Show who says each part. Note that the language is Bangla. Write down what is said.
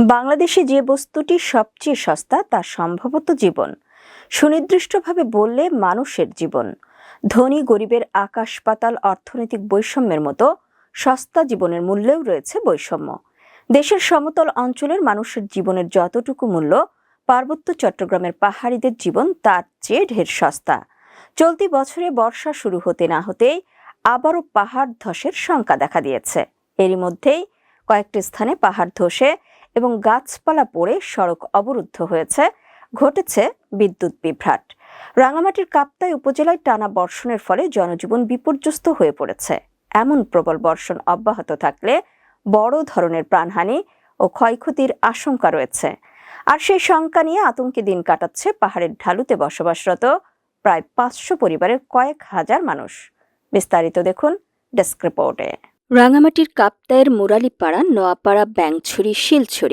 Speaker 1: বাংলাদেশে যে বস্তুটি সবচেয়ে সস্তা তা সম্ভবত জীবন। সুনির্দিষ্টভাবে বললে মানুষের জীবন। ধনী গরিবের আকাশ পাতাল অর্থনৈতিক বৈষম্যের মতো সস্তা জীবনের মূল্যেও রয়েছে বৈষম্য। দেশের সমতল অঞ্চলের মানুষের জীবনের যতটুকু মূল্য, পার্বত্য চট্টগ্রামের পাহাড়িদের জীবন তার চেয়ে ঢের সস্তা। চলতি বছরে বর্ষা শুরু হতে না হতেই আবারও পাহাড় ধসের শঙ্কা দেখা দিয়েছে। এরই মধ্যেই কয়েকটি স্থানে পাহাড় ধসে এবং গাছপালা পড়ে সড়ক অবরুদ্ধ হয়েছে, ঘটেছে বিদ্যুৎ বিভ্রাট। রাঙামাটির কাপ্তাই উপজেলায় টানা বর্ষণের ফলে জনজীবন বিপর্যস্ত হয়ে পড়েছে। এমন প্রবল বর্ষণ অব্যাহত থাকলে বড় ধরনের প্রাণহানি ও ক্ষয়ক্ষতির আশঙ্কা রয়েছে। আর সেই শঙ্কা নিয়ে আতঙ্কে দিন কাটাচ্ছে পাহাড়ের ঢালুতে বসবাসরত প্রায় 500 পরিবারের কয়েক হাজার মানুষ। বিস্তারিত দেখুন ডেস্ক রিপোর্টে। রাঙামাটির কাপ্তাইয়ের মুরালিপাড়া, নোয়াপাড়া, ব্যাংছড়ি, শিলছড়ি